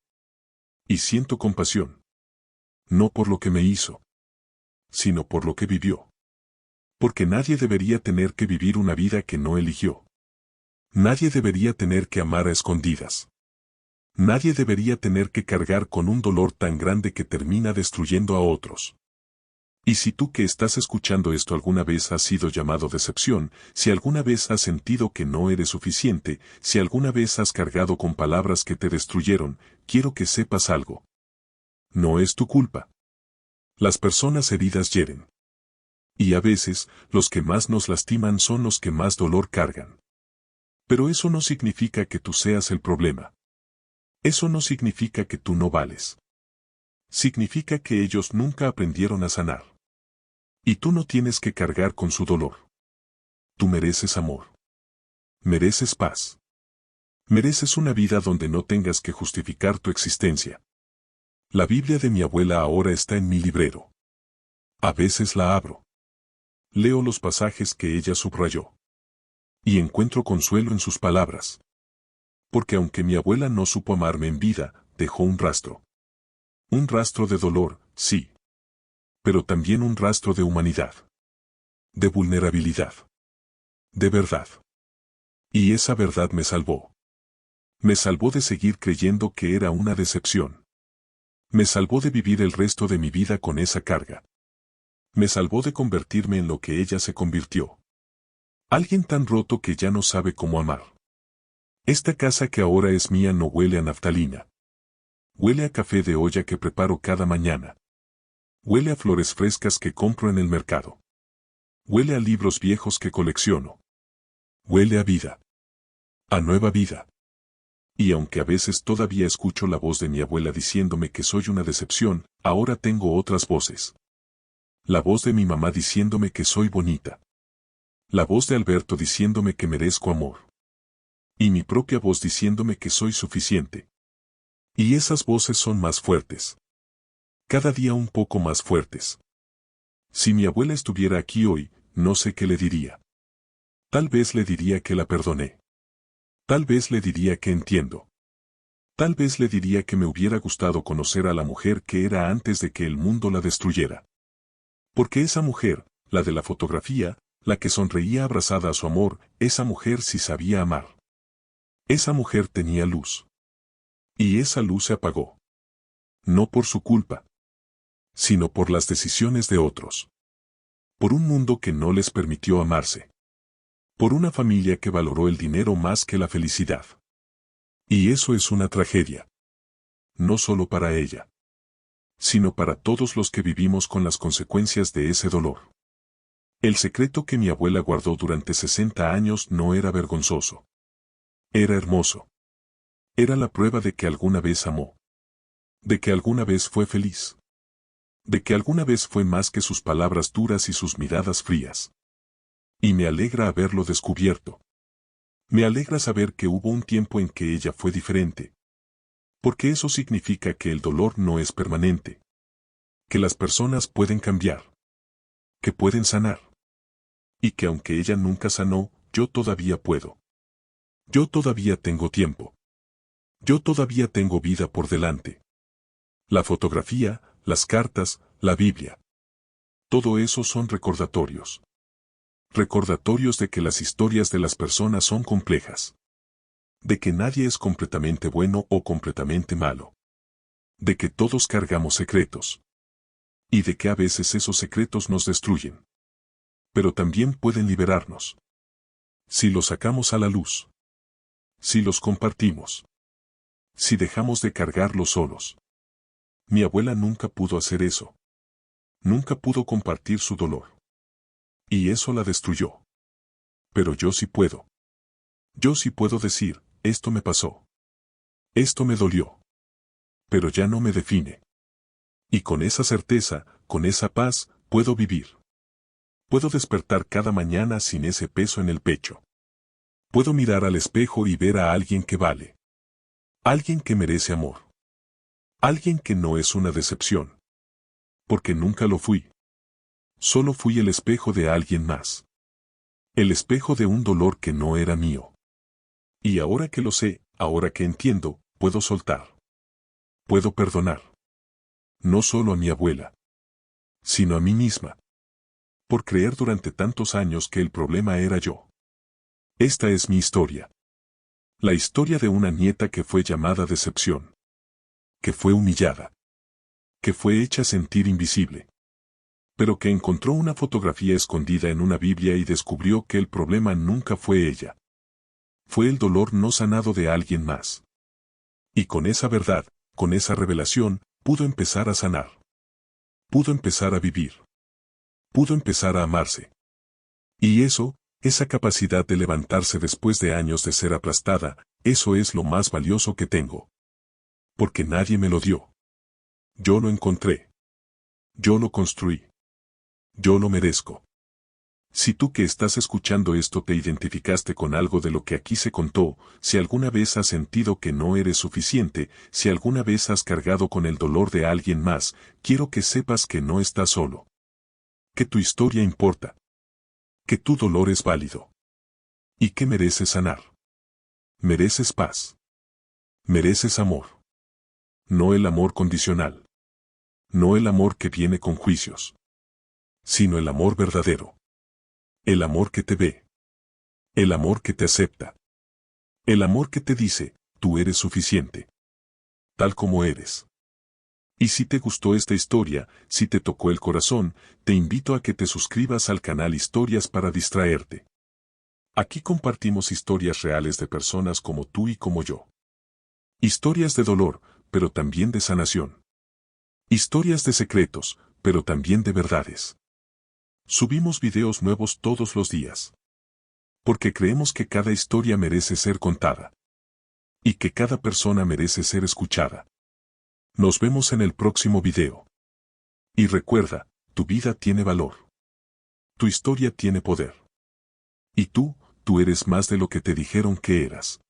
Y siento compasión. No por lo que me hizo, sino por lo que vivió. Porque nadie debería tener que vivir una vida que no eligió. Nadie debería tener que amar a escondidas. Nadie debería tener que cargar con un dolor tan grande que termina destruyendo a otros. Y si tú que estás escuchando esto alguna vez has sido llamado decepción, si alguna vez has sentido que no eres suficiente, si alguna vez has cargado con palabras que te destruyeron, quiero que sepas algo. No es tu culpa. Las personas heridas hieren. Y a veces, los que más nos lastiman son los que más dolor cargan. Pero eso no significa que tú seas el problema. Eso no significa que tú no vales. Significa que ellos nunca aprendieron a sanar. Y tú no tienes que cargar con su dolor. Tú mereces amor. Mereces paz. Mereces una vida donde no tengas que justificar tu existencia. La Biblia de mi abuela ahora está en mi librero. A veces la abro. Leo los pasajes que ella subrayó. Y encuentro consuelo en sus palabras. Porque aunque mi abuela no supo amarme en vida, dejó un rastro. Un rastro de dolor, sí. Pero también un rastro de humanidad. De vulnerabilidad. De verdad. Y esa verdad me salvó. Me salvó de seguir creyendo que era una decepción. Me salvó de vivir el resto de mi vida con esa carga. Me salvó de convertirme en lo que ella se convirtió. Alguien tan roto que ya no sabe cómo amar. Esta casa que ahora es mía no huele a naftalina. Huele a café de olla que preparo cada mañana. Huele a flores frescas que compro en el mercado. Huele a libros viejos que colecciono. Huele a vida. A nueva vida. Y aunque a veces todavía escucho la voz de mi abuela diciéndome que soy una decepción, ahora tengo otras voces. La voz de mi mamá diciéndome que soy bonita. La voz de Alberto diciéndome que merezco amor. Y mi propia voz diciéndome que soy suficiente. Y esas voces son más fuertes. Cada día un poco más fuertes. Si mi abuela estuviera aquí hoy, no sé qué le diría. Tal vez le diría que la perdoné. Tal vez le diría que entiendo. Tal vez le diría que me hubiera gustado conocer a la mujer que era antes de que el mundo la destruyera. Porque esa mujer, la de la fotografía, la que sonreía abrazada a su amor, esa mujer sí sabía amar. Esa mujer tenía luz. Y esa luz se apagó. No por su culpa, sino por las decisiones de otros. Por un mundo que no les permitió amarse. Por una familia que valoró el dinero más que la felicidad. Y eso es una tragedia. No solo para ella, sino para todos los que vivimos con las consecuencias de ese dolor. El secreto que mi abuela guardó durante 60 años no era vergonzoso. Era hermoso. Era la prueba de que alguna vez amó. De que alguna vez fue feliz. De que alguna vez fue más que sus palabras duras y sus miradas frías. Y me alegra haberlo descubierto. Me alegra saber que hubo un tiempo en que ella fue diferente. Porque eso significa que el dolor no es permanente. Que las personas pueden cambiar. Que pueden sanar. Y que aunque ella nunca sanó, yo todavía puedo. Yo todavía tengo tiempo. Yo todavía tengo vida por delante. La fotografía, las cartas, la Biblia. Todo eso son recordatorios. Recordatorios de que las historias de las personas son complejas. De que nadie es completamente bueno o completamente malo. De que todos cargamos secretos. Y de que a veces esos secretos nos destruyen. Pero también pueden liberarnos. Si los sacamos a la luz. Si los compartimos. Si dejamos de cargarlos solos. Mi abuela nunca pudo hacer eso. Nunca pudo compartir su dolor. Y eso la destruyó. Pero yo sí puedo. Yo sí puedo decir, esto me pasó. Esto me dolió. Pero ya no me define. Y con esa certeza, con esa paz, puedo vivir. Puedo despertar cada mañana sin ese peso en el pecho. Puedo mirar al espejo y ver a alguien que vale. Alguien que merece amor. Alguien que no es una decepción. Porque nunca lo fui. Solo fui el espejo de alguien más. El espejo de un dolor que no era mío. Y ahora que lo sé, ahora que entiendo, puedo soltar. Puedo perdonar. No solo a mi abuela, sino a mí misma. Por creer durante tantos años que el problema era yo. Esta es mi historia. La historia de una nieta que fue llamada decepción. Que fue humillada. Que fue hecha sentir invisible. Pero que encontró una fotografía escondida en una Biblia y descubrió que el problema nunca fue ella. Fue el dolor no sanado de alguien más. Y con esa verdad, con esa revelación, pudo empezar a sanar. Pudo empezar a vivir. Pudo empezar a amarse. Y eso, esa capacidad de levantarse después de años de ser aplastada, eso es lo más valioso que tengo. Porque nadie me lo dio. Yo lo encontré. Yo lo construí. Yo lo merezco. Si tú que estás escuchando esto te identificaste con algo de lo que aquí se contó, si alguna vez has sentido que no eres suficiente, si alguna vez has cargado con el dolor de alguien más, quiero que sepas que no estás solo. Que tu historia importa. Que tu dolor es válido. Y que mereces sanar. Mereces paz. Mereces amor. No el amor condicional. No el amor que viene con juicios. Sino el amor verdadero. El amor que te ve. El amor que te acepta. El amor que te dice, tú eres suficiente. Tal como eres. Y si te gustó esta historia, si te tocó el corazón, te invito a que te suscribas al canal Historias para distraerte. Aquí compartimos historias reales de personas como tú y como yo. Historias de dolor, pero también de sanación. Historias de secretos, pero también de verdades. Subimos videos nuevos todos los días. Porque creemos que cada historia merece ser contada. Y que cada persona merece ser escuchada. Nos vemos en el próximo video. Y recuerda, tu vida tiene valor. Tu historia tiene poder. Y tú eres más de lo que te dijeron que eras.